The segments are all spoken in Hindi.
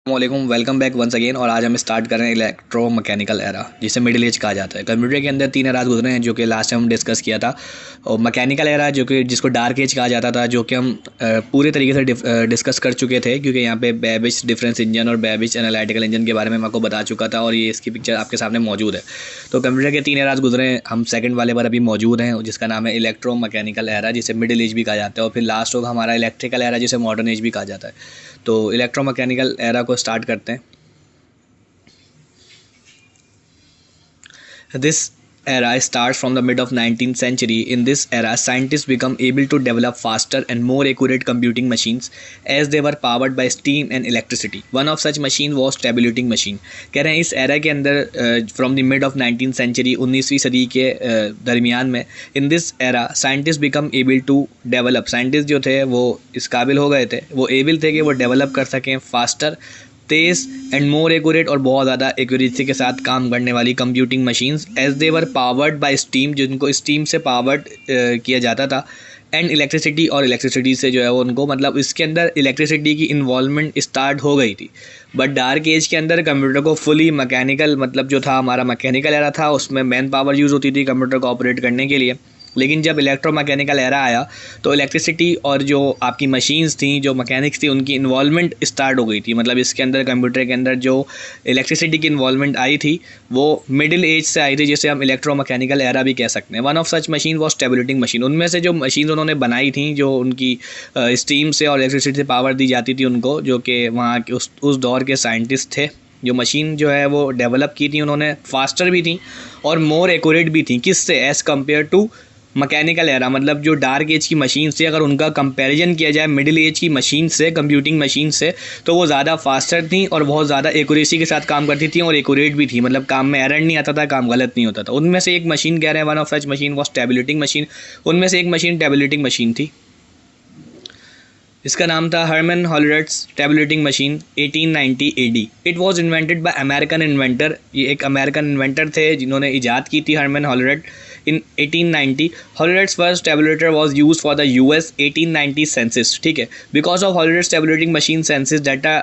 वालेकुम, वेलकम बैक वंस अगेन। और आज हम स्टार्ट कर रहे हैं इलेक्ट्रोमैकेनिकल एरा, जिसे मिडिल एज कहा जाता है। कंप्यूटर के अंदर 3 एराज गुजरे हैं जो कि लास्ट टाइम हम डिस्कस किया था। और मैकेनिकल एरा जो कि जिसको डार्क एज कहा जाता था, जो कि हम पूरे तरीके से डिस्कस कर चुके थे, क्योंकि यहाँ पे बेबिज डिफरेंस इंजन और बेबिज एनालिटिकल इंजन के बारे में मैं आपको बता चुका था और ये इसकी पिक्चर आपके सामने मौजूद है। तो कंप्यूटर के 3 एराज गुजरे हैं, हम सेकंड वाले पर अभी मौजूद हैं, जिसका नाम है इलेक्ट्रोमैकेनिकल एरा, जिसे मिडिल एज भी कहा जाता है। और फिर लास्ट होगा हमारा इलेक्ट्रिकल एरा, जिसे मॉडर्न एज भी कहा जाता है। तो इलेक्ट्रोमैकेनिकल एरा को स्टार्ट करते हैं। This era starts from the mid of 19th century. In this era, scientists become able to develop faster and more accurate computing machines as they were powered by steam and electricity. One of such machine was tabulating machine. कह रहे हैं इस era के अंदर from the mid of 19th century 19वीं सदी के दरमियान में in this era scientists become able to develop. scientists जो थे वो इस काबिल हो गए थे, वो able थे कि वो डेवलप कर सकें फास्टर, तेज़ एंड मोर एक्यूरेट और बहुत ज़्यादा एक्यूरेसी के साथ काम करने वाली computing machines as they were powered by steam, जिनको स्टीम से पावर्ड किया जाता था, एंड इलेक्ट्रिसिटी, और इलेक्ट्रिसिटी से जो है वो उनको मतलब इसके अंदर इलेक्ट्रिसिटी की इन्वॉल्वमेंट स्टार्ट हो गई थी। बट डार्क एज के अंदर कंप्यूटर को फुली मैकेनिकल, मतलब जो था हमारा मैकेनिकल एरा था, उसमें मैन पावर यूज़ होती थी कंप्यूटर को ऑपरेट करने के लिए। लेकिन जब इलेक्ट्रोमैकेनिकल एरा आया तो इलेक्ट्रिसिटी और जो आपकी मशीन्स थी, जो मैकेनिक्स थी, उनकी इन्वॉल्वमेंट स्टार्ट हो गई थी। मतलब इसके अंदर कंप्यूटर के अंदर जो इलेक्ट्रिसिटी की इन्वॉल्वमेंट आई थी वो मिडिल एज से आई थी, जिसे हम इलेक्ट्रोमैकेनिकल एरा भी कह सकते हैं। One of such machine was tabulating machine. उनमें से जो मशीन उन्होंने बनाई थी, जो उनकी स्टीम से और इलेक्ट्रिसिटी से पावर दी जाती थी उनको, जो कि वहाँ के उस दौर के साइंटिस्ट थे, जो मशीन जो है वो डेवलप की थी उन्होंने, फास्टर भी थी और मोर एक्यूरेट भी थी। किससे? As compare to mechanical era. मतलब जो डार्क एज की मशीन से अगर उनका कंपैरिजन किया जाए मिडिल एज की मशीन से, कंप्यूटिंग मशीन से, तो वो ज़्यादा फास्टर थी और बहुत ज़्यादा एक्यूरेसी के साथ काम करती थी और एक्यूरेट भी थी। मतलब काम में एरर नहीं आता था, काम गलत नहीं होता था। उनमें से एक मशीन कह रहे हैं one of such machine was tabulating machine. उनमें से एक मशीन टेबुलेटिंग मशीन थी, इसका नाम था Herman Hollerith's tabulating machine 1890 AD। It was invented by American inventor. ये एक अमेरिकन इन्वेंटर थे जिन्होंने ईजाद की थी Herman Hollerith in 1890। Hollerith's first tabulator was use for the US 1890 census. ठीक है, because of Hollerith's tabulating machine census data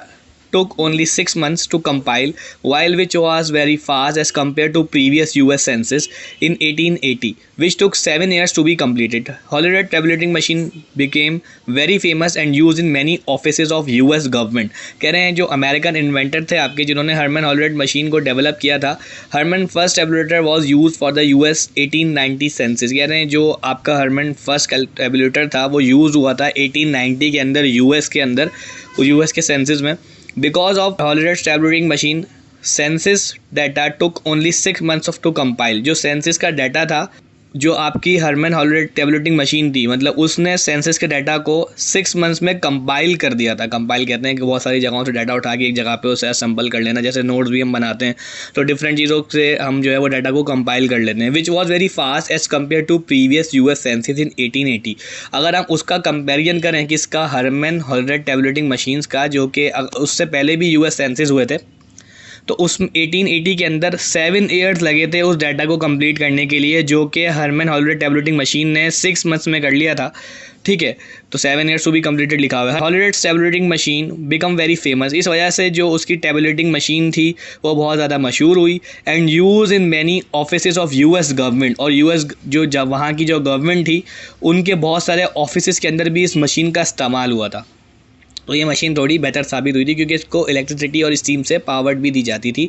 took only 6 months to compile, while which was very fast as compared to previous US census in 1880, which took 7 years to be completed. Hollerith tabulating machine became very famous and used in many offices of US government. कह रहे हैं जो अमेरिकन इन्वेंटर थे आपके, जिन्होंने हर्मन हॉलरेट मशीन को डेवलप किया था, Herman first tabulator was use for the US 1890 census. कह रहे हैं जो आपका हर्मन फर्स्ट टेबुलेटर था वो यूज़ हुआ था 1890 के अंदर, US के अंदर, US के सेंसिस में। Because of Hollerith's tabulating machine, census data took only 6 months to compile. जो census का डाटा था, जो आपकी हर्मन हॉलरेट टेबुलेटिंग मशीन थी, मतलब उसने सेंसस के डाटा को 6 मंथ्स में कंपाइल कर दिया था। कंपाइल कहते हैं कि बहुत सारी जगहों से डाटा उठा के एक जगह पे उसे असेंबल कर लेना, जैसे नोट्स भी हम बनाते हैं तो डिफरेंट चीज़ों से हम जो है वो डाटा को कंपाइल कर लेते हैं। Which was very fast as compare to previous US census in 1880। अगर हम उसका कंपेरिजन करें कि इसका हर्मन हॉलरेट टेबुलेटिंग मशीन्स का, जो कि उससे पहले भी US सेंसस हुए थे, तो उस 1880 के अंदर 7 ईयर्स लगे थे उस डाटा को कंप्लीट करने के लिए, जो कि हर्मन हॉलरेट टेबुलेटिंग मशीन ने 6 मंथ्स में कर लिया था। ठीक है, तो 7 ईयर्स टू बी कंप्लीटेड लिखा हुआ है। Hollerith's tabulating machine become very famous. इस वजह से जो उसकी टेबुलेटिंग मशीन थी वो बहुत ज़्यादा मशहूर हुई and use in many office of US government. और US जो जब वहाँ की जो गवर्नमेंट थी उनके बहुत सारे ऑफिस के अंदर भी इस मशीन का इस्तेमाल हुआ था। तो ये मशीन थोड़ी बेहतर साबित हुई थी क्योंकि इसको इलेक्ट्रिसिटी और स्टीम से पावर्ड भी दी जाती थी।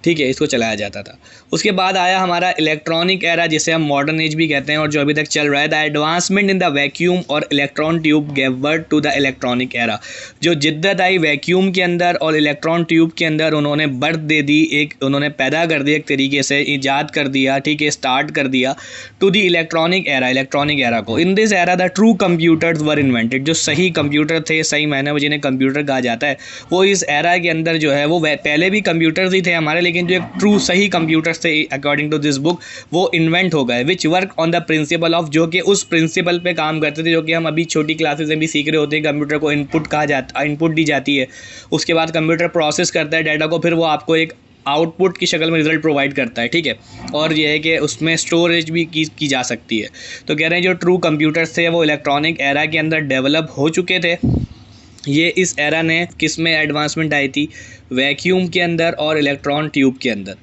ठीक है, इसको चलाया जाता था। उसके बाद आया हमारा इलेक्ट्रॉनिक एरा, जिसे हम मॉडर्न एज भी कहते हैं और जो अभी तक चल रहा है। The advancement in the vacuum और electron tube gave birth to the electronic era. जो जिद्दत आई वैक्यूम के अंदर और इलेक्ट्रॉन ट्यूब के अंदर, उन्होंने बर्थ दे दी, एक उन्होंने पैदा कर दिया, एक तरीके से ईजाद कर दिया, ठीक है, स्टार्ट कर दिया to the electronic era, electronic era को। In this era the true computers were invented. जो सही कंप्यूटर थे, सही मायने में जिन्हें कंप्यूटर कहा जाता है, वो इस एरा के अंदर जो है वो पहले भी कंप्यूटर्स ही थे हमारे, लेकिन जो एक ट्रू सही कंप्यूटर्स थे अकॉर्डिंग टू दिस बुक, वो इन्वेंट हो गए। विच work on the principle of, जो कि उस प्रिंसिपल पे काम करते थे, जो कि हम अभी छोटी क्लासेस में भी सीख रहे होते हैं। कंप्यूटर को इनपुट कहा जाता, इनपुट दी जाती है, उसके बाद कंप्यूटर प्रोसेस करता है डाटा को, फिर वो आपको एक आउटपुट की शक्ल में रिजल्ट प्रोवाइड करता है। ठीक है, और ये है कि उसमें स्टोरेज भी की जा सकती है। तो कह रहे हैं जो ट्रू कंप्यूटर्स थे वो इलेक्ट्रॉनिक एरा के अंदर डेवलप हो चुके थे ये इस एरा ने किस में एडवांसमेंट आई थी, वैक्यूम के अंदर और इलेक्ट्रॉन ट्यूब के अंदर,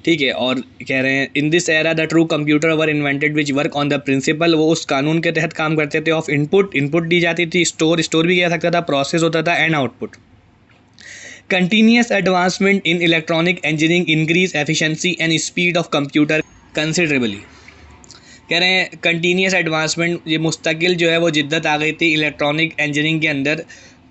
ठीक है। और कह रहे हैं in this era the true computer were invented which work on the principle, वो उस कानून के तहत काम करते थे ऑफ इनपुट दी जाती थी, स्टोर भी किया सकता था, प्रोसेस होता था, and output. Continuous advancement in electronic engineering increase efficiency and speed of computer considerably. कह रहे हैं कंटिन्यूस एडवांसमेंट, ये मुस्तकिल जो है वो जिद्दत आ गई थी इलेक्ट्रॉनिक इंजीनियरिंग के अंदर।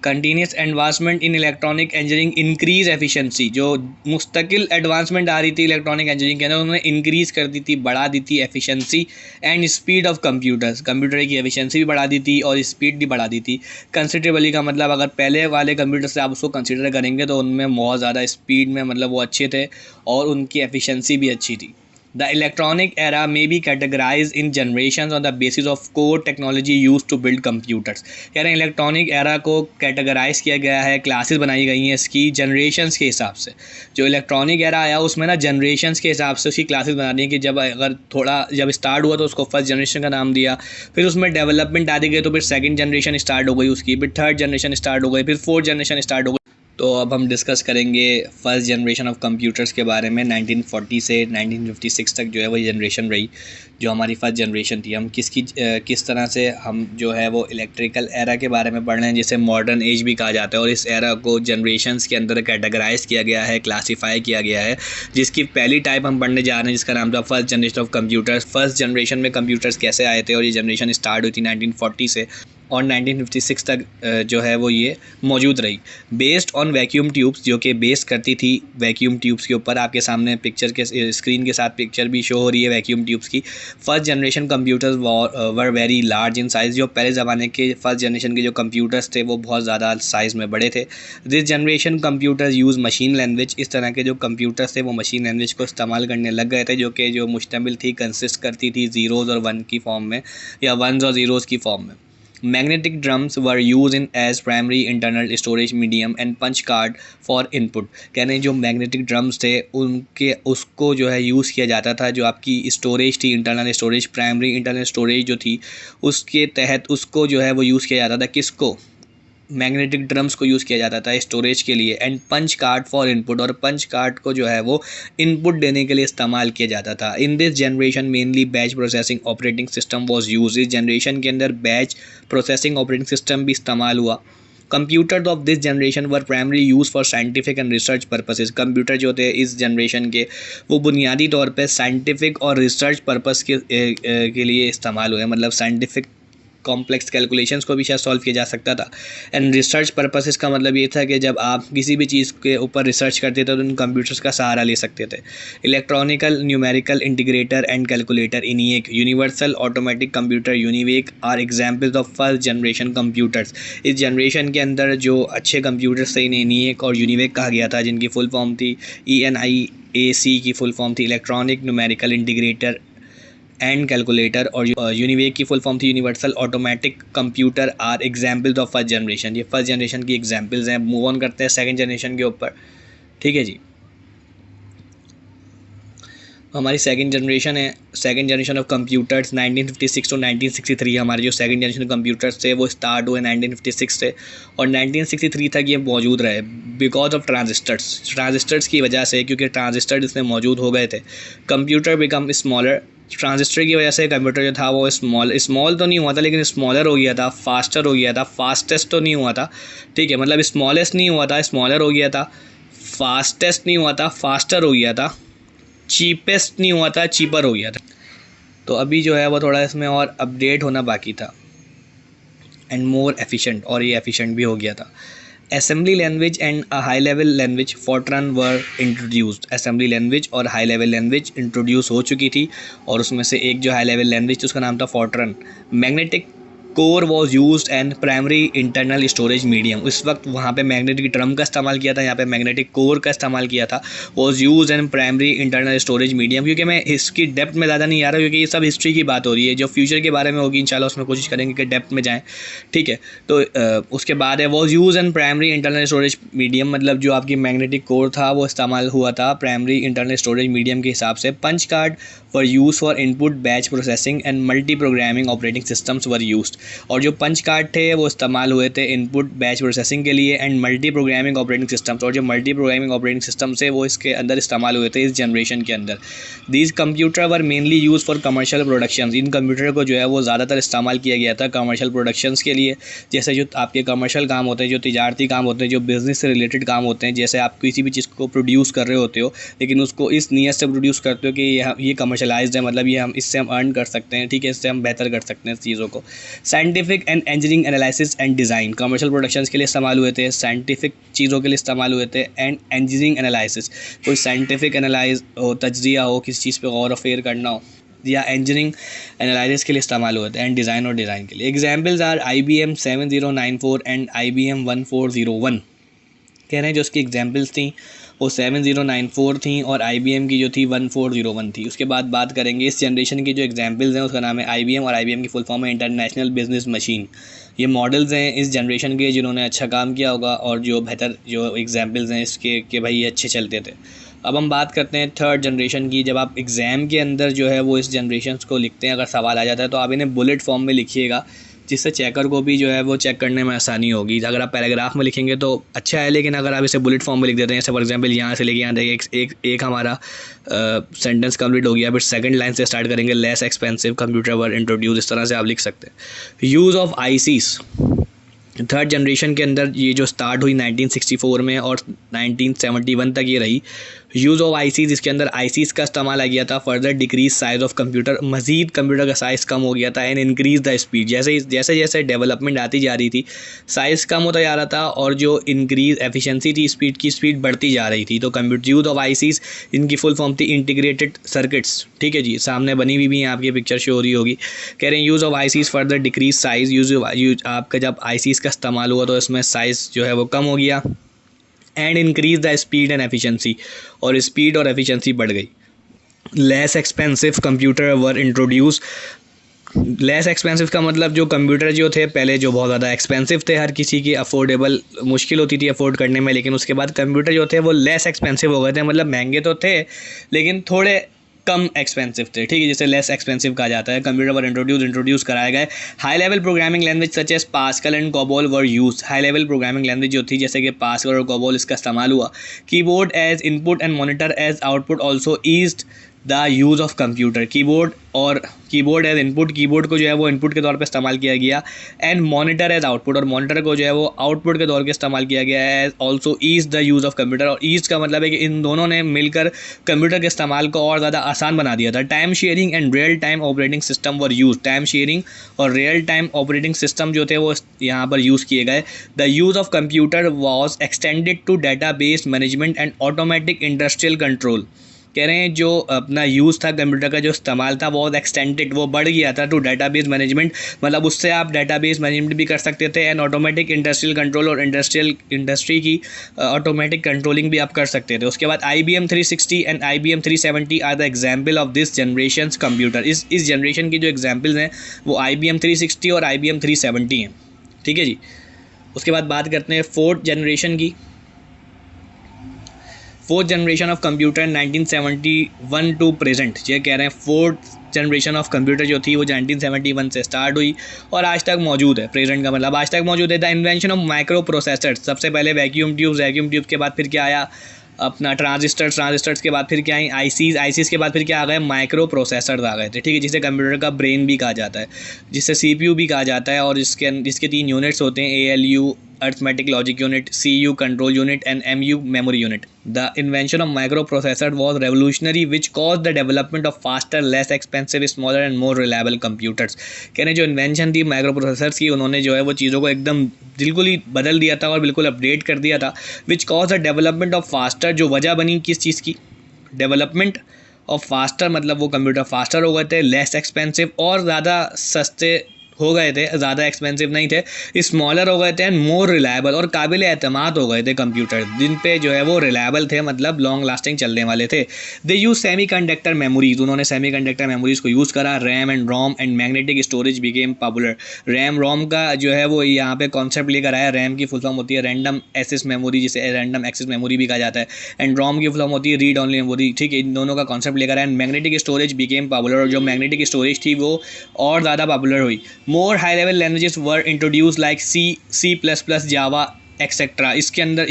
Continuous advancement in electronic engineering increase efficiency, जो मुस्तकिल एडवांसमेंट आ रही थी इलेक्ट्रॉनिक इंजीनियरिंग के अंदर, उन्होंने इंक्रीज़ कर दी थी, बढ़ा दी थी efficiency and speed of computers, computer की एफिशिएंसी भी बढ़ा दी थी और स्पीड भी बढ़ा दी थी। कंसिडरेबली का मतलब अगर पहले वाले कंप्यूटर से आप उसको कंसिडर करेंगे तो उनमें बहुत ज़्यादा स्पीड में मतलब वो अच्छे थे और उनकी एफिशिएंसी भी अच्छी थी। The electronic era may be categorized in generations on the basis of core technology used to build computers। कह रहे हैं इलेक्ट्रॉनिक एरा को कैटेगराइज किया गया है, क्लासेस बनाई गई हैं इसकी जनरेशन्स के हिसाब से। जो इलेक्ट्रॉनिक एरा आया उसमें ना जनरेशन्स के हिसाब से उसकी क्लासेस बना दी हैं कि जब स्टार्ट हुआ तो उसको फर्स्ट जनरेशन का नाम दिया, फिर उसमें डेवलपमेंट आती गई तो फिर सेकंड जनरेशन स्टार्ट हो गई उसकी, फिर थर्ड जनरेशन स्टार्ट हो गई, फिर फोर्थ जनरेशन स्टार्ट हो गई। तो अब हम डिस्कस करेंगे फर्स्ट जनरेशन ऑफ कंप्यूटर्स के बारे में। 1940 से 1956 तक जो है वो जनरेशन रही जो हमारी फर्स्ट जनरेशन थी। हम किस तरह से हम जो है वो इलेक्ट्रिकल एरा के बारे में पढ़ रहे हैं जिसे मॉडर्न एज भी कहा जाता है, और इस एरा को जनरेशन्स के अंदर कैटेगराइज किया गया है, क्लासीफाई किया गया है, जिसकी पहली टाइप हम पढ़ने जा रहे हैं जिसका नाम था first generation of computers. First generation में कंप्यूटर्स कैसे आए थे और ये जनरेशन स्टार्ट हुई थी 1940 से और 1956 तक जो है वो ये मौजूद रही। बेस्ड ऑन वैक्यूम ट्यूब्स, जो कि बेस करती थी वैक्यूम ट्यूब्स के ऊपर। आपके सामने पिक्चर के स्क्रीन के साथ पिक्चर भी शो हो रही है वैक्यूम ट्यूब्स की। First generation computers were very large in size. जो पहले ज़माने के फर्स्ट जनरेशन के जो कंप्यूटर्स थे वो बहुत ज़्यादा साइज़ में बड़े थे। This generation computers use machine language. इस तरह के जो कंप्यूटर्स थे वो मशीन लैंग्वेज को इस्तेमाल करने लग गए थे, जो मुश्तमिल थी, कंसिस्ट करती थी ज़ीरोज़ और वन की फॉर्म में या वंस और ज़ीरोज़ की फॉर्म में। Magnetic drums were used in as primary internal storage medium and punch card for input। कहने जो मैग्नेटिक ड्रम्स थे उसको जो है यूज़ किया जाता था, जो आपकी स्टोरेज थी internal storage, primary internal storage जो थी उसके तहत उसको जो है वो यूज़ किया जाता था। किसको? मैग्नेटिक ड्रम्स को यूज़ किया जाता था स्टोरेज के लिए। And punch card for input, और पंच कार्ड को जो है वो इनपुट देने के लिए इस्तेमाल किया जाता था। In this generation mainly batch processing operating system was use. इस जनरेशन के अंदर बैच प्रोसेसिंग ऑपरेटिंग सिस्टम भी इस्तेमाल हुआ। Computer of this generation were primary use for scientific and research purposes. Computer जो थे इस जनरेशन के वो बुनियादी तौर पे साइंटिफिक और रिसर्च पर्पस के लिए इस्तेमाल हुए। मतलब साइंटिफिक कॉम्प्लेक्स कैलकुलेशंस को भी शायद सॉल्व किया जा सकता था। एंड रिसर्च पर्पसेस का मतलब ये था कि जब आप किसी भी चीज़ के ऊपर रिसर्च करते थे तो उन कंप्यूटर्स का सहारा ले सकते थे। Electronical numerical integrator and calculator ENIAC, universal automatic computer UNIVAC are examples of first generation computers. इस जनरेशन के अंदर जो अच्छे कंप्यूटर्स थे इन्हें ENIAC और UNIVAC कहा गया था, जिनकी फुल फॉर्म थी ENIAC की फुल फॉर्म थी electronic numerical integrator and calculator, और UNIVAC की फुल फॉर्म थी universal automatic computer are examples of first generation. ये फर्स्ट जनरेशन की एग्जाम्पल्स हैं। मूव ऑन करते हैं सेकंड जनरेशन के ऊपर, ठीक है जी। हमारी सेकंड जनरेशन है, second generation of computers 1956 to 1963। हमारे जो सेकंड जनरेशन कंप्यूटर्स थे वो स्टार्ट हुए 1956 से और 1963 तक ये मौजूद रहे बिकॉज ऑफ ट्रांजिस्टर्स की वजह से, क्योंकि ट्रांजिस्टर इसमें मौजूद हो गए थे। Computer become smaller. ट्रांजिस्टर की वजह से कंप्यूटर जो था वो स्मॉल तो नहीं हुआ था लेकिन स्मॉलर हो गया था, फास्टर हो गया था। फास्टेस्ट तो नहीं हुआ था, ठीक है, मतलब स्मॉलेस्ट नहीं हुआ था, स्मॉलर हो गया था। फास्टेस्ट नहीं हुआ था, फास्टर हो गया था। चीपेस्ट नहीं हुआ था, चीपर हो गया था। तो अभी जो है वो थोड़ा इसमें और अपडेट होना बाकी था एंड मोर एफिशिएंट, और ये एफिशिएंट भी हो गया था। Assembly language and a high level language Fortran were introduced. Assembly language और हाई लेवल लैंग्वेज इंट्रोड्यूस हो चुकी थी और उसमें से एक जो हाई लेवल लैंग्वेज थी उसका नाम था Fortran. Magnetic core was use and primary internal storage medium. उस वक्त वहाँ पे मैग्नेटिक ड्रम का इस्तेमाल किया था, यहाँ पे मैग्नेटिक कोर का इस्तेमाल किया था। Was use and primary internal storage medium. क्योंकि मैं इसकी डेप्थ में ज़्यादा नहीं आ रहा क्योंकि ये सब हिस्ट्री की बात हो रही है, जो फ्यूचर के बारे में होगी इंशाल्लाह उसमें कोशिश करेंगे कि डेप्थ में जाएँ, ठीक है। तो उसके बाद है was use and primary internal storage medium, मतलब जो आपकी मैग्नेटिक कोर था वो इस्तेमाल हुआ था प्राइमरी इंटरनल स्टोरेज मीडियम के हिसाब से। Punch card were use for input batch processing and multi programming operating systems were used. और जो पंच कार्ड थे वो इस्तेमाल हुए थे इनपुट बैच प्रोसेसिंग के लिए and multi programming operating systems, और जो मल्टी प्रोग्रामिंग ऑपरेटिंग सिस्टम्स है वो इसके अंदर इस्तेमाल हुए थे इस जनरेशन के अंदर। These computer were mainly use for commercial production, in computer को जो है वो ज़्यादातर इस्तेमाल किया गया था कमर्शियल प्रोडक्शंस के लिए, जैसे जो आपके कमर्शियल काम होते हैं, जो तिजारती काम होते हैं, जो बिज़नेस से रिलेटेड काम होते हैं, जैसे आप किसी भी चीज़ को प्रोड्यूस कर रहे होते हो लेकिन उसको इस नीयत से प्रोड्यूस करते हो कि ये कमर्शलाइज्ड है, मतलब ये इससे हम अर्न कर सकते हैं, ठीक है, इससे हम बेहतर कर सकते हैं इस चीज़ों को। Scientific and engineering analysis and design, commercial productions के लिए इस्तेमाल हुए थे, साइंटिफिक चीज़ों के लिए इस्तेमाल हुए थे एंड इंजीनियरिंग एनालिसिस, कोई साइंटिफिक एनालाइज हो, तज्जिया हो, किसी चीज़ पे गौर फ़िक्र करना हो, या इंजीनियरिंग एनालिसिस के लिए इस्तेमाल हुए थे एंड डिज़ाइन और डिज़ाइन के लिए। Examples are IBM 7094 and IBM 1401। कह रहे हैं जो उसकी एग्जाम्पल्स थी वो 7094 थी और IBM की जो थी 1401 थी। उसके बाद बात करेंगे इस जनरेशन की जो एग्जाम्पल्स हैं, उसका नाम है IBM और IBM की फुल फॉर्म है इंटरनेशनल बिजनेस मशीन। ये मॉडल्स हैं इस जनरेशन के जिन्होंने अच्छा काम किया होगा और जो बेहतर जो एग्जाम्पल्स हैं इसके कि भाई ये अच्छे चलते थे। अब हम बात करते हैं थर्ड जनरेशन की। जब आप एग्ज़ाम के अंदर जो है वो इस जनरेशन को लिखते हैं, अगर सवाल आ जाता है तो आप इन्हें बुलेट फॉर्म में लिखिएगा, जिससे चेकर को भी जो है वो चेक करने में आसानी होगी। अगर आप पैराग्राफ में लिखेंगे तो अच्छा है, लेकिन अगर आप इसे बुलेट फॉर्म में लिख देते हैं, जैसे फॉर एग्जांपल यहाँ से लेके यहाँ तक एक हमारा सेंटेंस कंप्लीट हो गया, फिर सेकंड लाइन से स्टार्ट करेंगे, लेस एक्सपेंसिव कंप्यूटर वर इंट्रोड्यूस, इस तरह से आप लिख सकते हैं। Use of ICs third generation के अंदर ये जो स्टार्ट हुई 1964 में और 1971 तक ये रही। यूज़ ऑफ ICs, इसके अंदर ICs का इस्तेमाल आ गया था। Further decrease size of computer, मज़ीद कंप्यूटर का साइज़ कम हो गया था एंड इंक्रीज़ द स्पीड, जैसे जैसे डेवलपमेंट आती जा रही थी साइज़ कम होता जा रहा था और जो इंक्रीज़ एफिशिएंसी थी, स्पीड की स्पीड बढ़ती जा रही थी। तो कंप्यूटर यूज़ ऑफ ICs, इनकी फुल फॉर्म थी इंटीग्रेटेड सर्किट्स, ठीक है जी, सामने बनी हुई भी हैं, आपकी पिक्चर शो हो रही होगी। कह रहे हैं use of ICs further decrease size, आपका जब ICs का इस्तेमाल हुआ तो इसमें साइज़ जो है वो कम हो गया and increase the speed and efficiency, और स्पीड और एफिशिएंसी बढ़ गई। लेस एक्सपेंसिव कंप्यूटर वर इंट्रोड्यूस, लेस एक्सपेंसिव का मतलब जो कंप्यूटर जो थे पहले जो बहुत ज़्यादा एक्सपेंसिव थे, हर किसी की अफोर्डेबल मुश्किल होती थी अफोर्ड करने में, लेकिन उसके बाद कंप्यूटर जो थे वो लेस एक्सपेंसिव हो गए थे, मतलब महंगे तो थे लेकिन थोड़े कम एक्सपेंसिव थे, ठीक है, जिसे लेस एक्सपेंसिव कहा जाता है। कंप्यूटर पर इंट्रोड्यूस कराए गए। High level programming language such as Pascal and COBOL were use, high level programming language जो थी जैसे कि पास्कल और कोबोल, इसका इस्तेमाल हुआ। Keyboard as input and monitor as output also eased the use of computer, keyboard as input, keyboard को जो है वो इनपुट के तौर पे इस्तेमाल किया गया एंड मॉनिटर एज आउटपुट, और मॉनिटर को जो है वो आउटपुट के तौर पे इस्तेमाल किया गया है। Also ease the use of computer, और ईज का मतलब है कि इन दोनों ने मिलकर कंप्यूटर के इस्तेमाल को और ज़्यादा आसान बना दिया था। Time sharing and real time operating system were use, time sharing और रियल टाइम ऑपरेटिंग सिस्टम जो थे वो यहाँ पर यूज़ किए गए। The use of computer was extended to data based management and automatic industrial control, कह रहे हैं जो अपना यूज़ था कंप्यूटर का, जो इस्तेमाल था बहुत एक्सटेंडेड, वो बढ़ गया था टू डाटाबेस मैनेजमेंट, मतलब उससे आप डाटाबेस मैनेजमेंट भी कर सकते थे एंड ऑटोमेटिक इंडस्ट्रियल कंट्रोल, और इंडस्ट्री की ऑटोमेटिक कंट्रोलिंग भी आप कर सकते थे। उसके बाद IBM 360 and IBM 370 are the example of this generation computer, इस जनरेशन की जो एग्जाम्पल्स हैं वो IBM 360 और IBM 370 हैं, ठीक है जी। उसके बाद बात करते हैं फोर्थ जनरेशन की। Fourth generation of computer 1971 to present, ये कह रहे हैं फोर्थ जनरेशन ऑफ कंप्यूटर जो थी वो 1971 से स्टार्ट हुई और आज तक मौजूद है। प्रेजेंट का मतलब आज तक मौजूद है। The invention of micro processor, सबसे पहले वैक्यूम ट्यूब के बाद फिर क्या आया अपना ट्रांजिस्टर्स के बाद फिर क्या आई आईसीज के बाद फिर क्या आ गए माइक्रो प्रोसेसर आ गए थे, ठीक है, जिसे कंप्यूटर का ब्रेन भी कहा जाता है, जिसे CPU भी कहा जाता है, और जिसके 3 यूनिट्स होते हैं, ALU arithmetic logic unit, CU control unit and MU memory unit. The invention of micro processor was revolutionary which cause the development of faster, less expensive, smaller and more reliable computers. कह रहे जो इन्वेंशन थी माइक्रो प्रोसेसर्स की, उन्होंने जो है वो चीज़ों को एकदम बिल्कुल ही बदल दिया था और बिल्कुल अपडेट कर दिया था। Which cause the development of faster, जो वजह बनी किस चीज़ की, डेवलपमेंट ऑफ फास्टर, मतलब वो कंप्यूटर फास्टर हो गए थे, लेस एक्सपेंसिव और ज़्यादा सस्ते हो गए थे, ज़्यादा एक्सपेंसिव नहीं थे, स्मॉलर हो गए थे एंड मोर रिलायबल, और काबिल एतमाद हो गए थे कंप्यूटर, जिन पे जो है वो रिलायबल थे, मतलब लॉन्ग लास्टिंग चलने वाले थे। दे यूज सेमीकंडक्टर मेमोरीज, उन्होंने सेमीकंडक्टर मेमोरीज को यूज़ करा। RAM and ROM and magnetic storage became popular. RAM ROM का जो है वो यहाँ पे कॉन्सेप्ट लेकर आया। रैम की फुल फॉर्म होती है रैंडम एक्सेस मेमोरी, जिसे रैंडम एक्सेस मेमोरी भी कहा जाता है, एंड रोम की फुल फॉर्म होती है रीड ऑनली मेमोरी, ठीक है, इन दोनों का कॉन्सेप्ट लेकर आया। And magnetic storage became popular, और जो मैग्नेटिक स्टोरेज थी वो और ज़्यादा पॉपुलर हुई। मोर हाई लेवल लैंग्वेजेस वर इंट्रोड्यूस लाइक C++, जावा एक्सेट्रा। इसके अंदर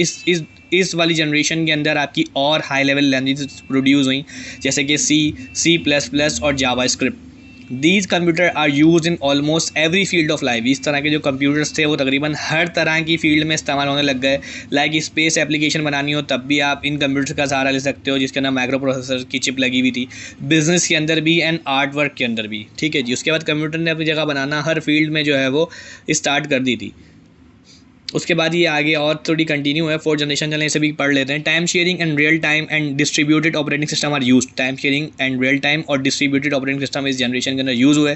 इस वाली जनरेशन के अंदर आपकी और हाई लेवल लैंग्वेजेस प्रोड्यूस हुई, जैसे कि C++ और JavaScript. These computer are use in almost every field of life. इस तरह के जो कंप्यूटर्स थे वो तकरीबन हर तरह की फील्ड में इस्तेमाल होने लग गए। लाइक स्पेस एप्लीकेशन बनानी हो तब भी आप इन कंप्यूटर्स का सहारा ले सकते हो, जिसके अंदर माइक्रो प्रोसेसर की चिप लगी हुई थी। बिजनेस के अंदर भी एंड आर्ट वर्क के अंदर भी, ठीक है जी। उसके बाद कंप्यूटर ने अपनी जगह बनाना हर फील्ड में जो है वो स्टार्ट कर दी थी। उसके बाद ये आगे और थोड़ी कंटिन्यू है, 4th जनरेशन चलें, इसे भी पढ़ लेते हैं। Time sharing and real time and distributed operating system are use. Time sharing and real time और डिस्ट्रीब्यूटेड ऑपरेटिंग सिस्टम इस जनरेशन के अंदर यूज़ हुए।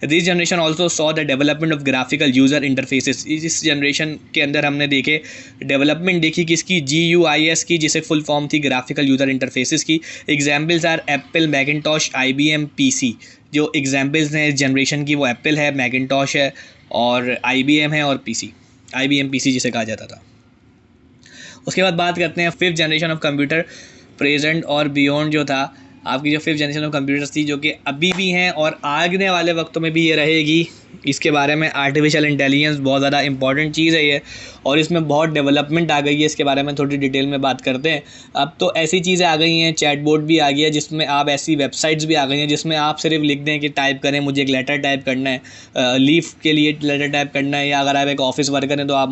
This generation also saw the development of graphical user interfaces. इस जनरेशन के अंदर हमने देखे डेवलपमेंट देखी किसकी, GUIS की, जिसे फुल फॉर्म थी ग्राफिकल यूज़र इंटरफेसेस की। Examples are Apple, Macintosh, IBM PC। जो एग्जाम्पल्स हैं इस जनरेशन की वो एप्पल है, मैकिनटॉश है और IBM है और PC, IBM PC जिसे कहा जाता था। उसके बाद बात करते हैं 5th generation of computer, present और बियॉन्ड। जो था आपकी जो 5th जनरेशन ऑफ कंप्यूटर्स थी, जो कि अभी भी हैं और आगे वाले वक्तों में भी ये रहेगी। इसके बारे में आर्टिफिशियल इंटेलिजेंस बहुत ज़्यादा इंपॉर्टेंट चीज़ है ये, और इसमें बहुत डेवलपमेंट आ गई है। इसके बारे में थोड़ी डिटेल में बात करते हैं। अब तो ऐसी चीज़ें आ गई हैं, चैटबॉट भी आ गया है, जिसमें आप ऐसी वेबसाइट्स भी आ गई हैं जिसमें आप सिर्फ लिख दें कि टाइप करें मुझे एक लेटर टाइप करना है, लीव के लिए लेटर टाइप करना है, या अगर आप एक ऑफिस वर्कर हैं तो आप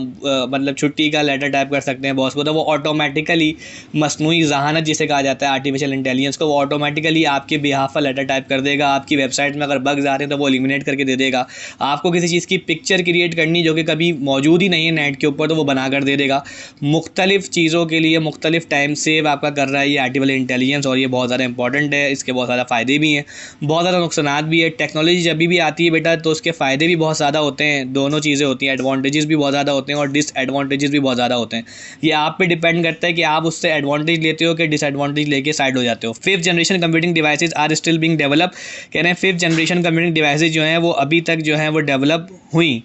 मतलब छुट्टी का लेटर टाइप कर सकते हैं बॉस को, तो वो ऑटोमेटिकली मसनूई ज़हानत जिसे कहा जाता है, आर्टिफिशियल इंटेलिजेंस को, वो ऑटोमेटिकली आपके बिहाफ पर लेटर टाइप कर देगा। आपकी वेबसाइट में अगर बग्स आ रहे हैं तो वो एलिमिनेट करके दे देगा। आपको किसी चीज़ की पिक्चर क्रिएट करनी जो कि कभी मौजूद ही नहीं है नेट के ऊपर, तो वो बना कर दे देगा। मुख्तलिफ चीज़ों के लिए मुख्तलिफ टाइम सेव आपका कर रहा है ये आर्टिफिशियल इंटेलिजेंस, और ये बहुत ज़्यादा इंपॉर्टेंट है। इसके बहुत ज़्यादा फ़ायदे भी हैं, बहुत ज़्यादा नुकसानात भी है। टेक्नोलॉजी जब भी आती है बेटा तो उसके फ़ायदे भी बहुत ज़्यादा होते हैं, दोनों चीज़ें होती हैं। एडवांटेजेस भी बहुत ज़्यादा होते हैं और डिसएडवांटेजेस भी बहुत ज़्यादा होते हैं। ये आप पे डिपेंड करता है कि आप उससे एडवांटेज लेते हो कि डिसएडवांटेज लेके साइड हो जाते हो। 5th generation computing devices are still being develop. कह रहे हैं 5th जनरेशन कंप्यूटिंग डिवाइसेज जो हैं वो अभी तक जो हैं वो डेवलप हुई।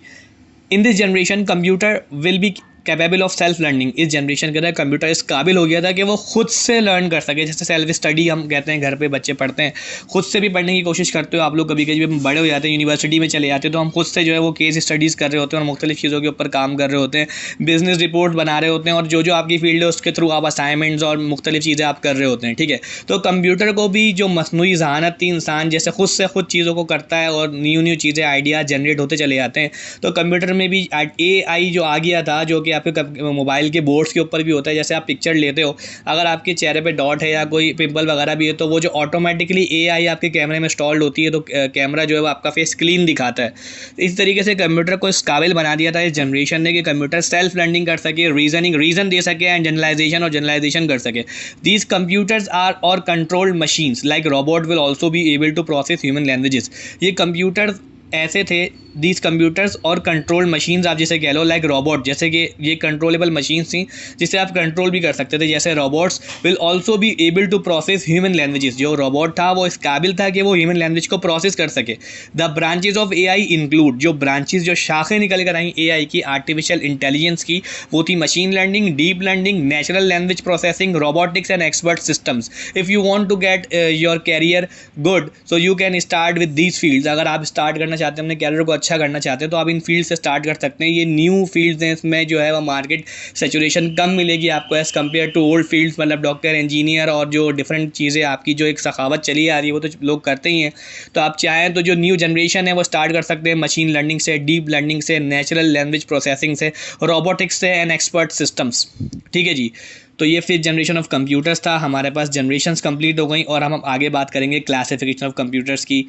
In this generation computer will be capable of self learning. इस जनरेशन के अंदर कंप्यूटर इस काबिल हो गया था कि वो खुद से लर्न कर सके। जैसे सेल्फ स्टडी हम कहते हैं, घर पे बच्चे पढ़ते हैं, खुद से भी पढ़ने की कोशिश करते हो आप लोग। कभी कभी बड़े हो जाते हैं, यूनिवर्सिटी में चले जाते हैं, तो हम खुद से जो है वो केस स्टडीज़ कर रहे होते हैं और मुख्तलिफ चीज़ों के ऊपर काम कर रहे होते हैं, बिजनेस रिपोर्ट बना रहे होते हैं, और जो आपकी फील्ड है उसके थ्रू आप असाइनमेंट्स और मुख्तलिफ चीज़ें आप कर रहे होते हैं, ठीक है। तो कंप्यूटर को भी जो मसनूई ज़हानत थी, इंसान जैसे खुद से खुद चीज़ों को करता है और न्यू चीज़ें आइडियाज़ जनरेट होते चले जाते हैं, तो कंप्यूटर में भी AI जो आ गया था, जो कि आपके मोबाइल के बोर्ड्स के ऊपर भी होता है। जैसे आप पिक्चर लेते हो, अगर आपके चेहरे पे डॉट है या कोई पिंपल वगैरह भी है, तो वो जो ऑटोमेटिकली AI आपके कैमरे में इंस्टॉल्ड होती है, तो कैमरा जो है वो आपका फेस क्लीन दिखाता है। इस तरीके से कंप्यूटर को इस काबिल बना दिया था इस जनरेशन ने कि कंप्यूटर सेल्फ लर्निंग कर सके, रीज़न दे सके एंड जनरलाइजेशन कर सके। दीज कंप्यूटर्स आर और controlled machines like robot will also be able to process human languages. ये कंप्यूटर ऐसे थे, दीज कंप्यूटर्स और कंट्रोल मशीन्स आप जिसे कह लो, लाइक रोबोट, जैसे कि ये कंट्रोलेबल मशीन्स थी जिसे आप कंट्रोल भी कर सकते थे। जैसे robots will also be able to process human languages. जो रोबोट था वो इस काबिल था कि वो ह्यूमन लैंग्वेज को प्रोसेस कर सके। The branches of AI include, जो ब्रांचेज जो शाखें निकल कर आई AI की आर्टिफिशियल इंटेलिजेंस की, वो थी machine learning, deep learning, natural language processing, robotics and expert systems. If you want to get your career good, so you can start with these fields. अगर आप स्टार्ट करना चाहते हैं, अपने कैरियर को अच्छा करना चाहते हैं, तो आप इन फील्ड से स्टार्ट कर सकते हैं। ये न्यू फील्ड्स हैं, इसमें जो है वो मार्केट सेचुरेशन कम मिलेगी आपको as compare to old fields, मतलब डॉक्टर, इंजीनियर और जो डिफरेंट चीज़ें आपकी जो एक सखावत चली आ रही है वो तो लोग करते ही हैं। तो आप चाहें तो जो न्यू जनरेशन है वो स्टार्ट कर सकते हैं मशीन लर्निंग से, डीप लर्निंग से, नेचुरल लैंग्वेज प्रोसेसिंग से, रोबोटिक्स से एंड एक्सपर्ट सिस्टम्स, ठीक है जी। तो ये 5th जनरेशन ऑफ कंप्यूटर्स था। हमारे पास जनरेशन्स कंप्लीट हो गई और हम आगे बात करेंगे क्लासिफिकेशन ऑफ कंप्यूटर्स की।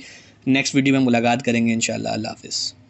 नेक्स्ट वीडियो में मुलाकात करेंगे इंशाल्लाह। अल्लाह हाफ़िज़।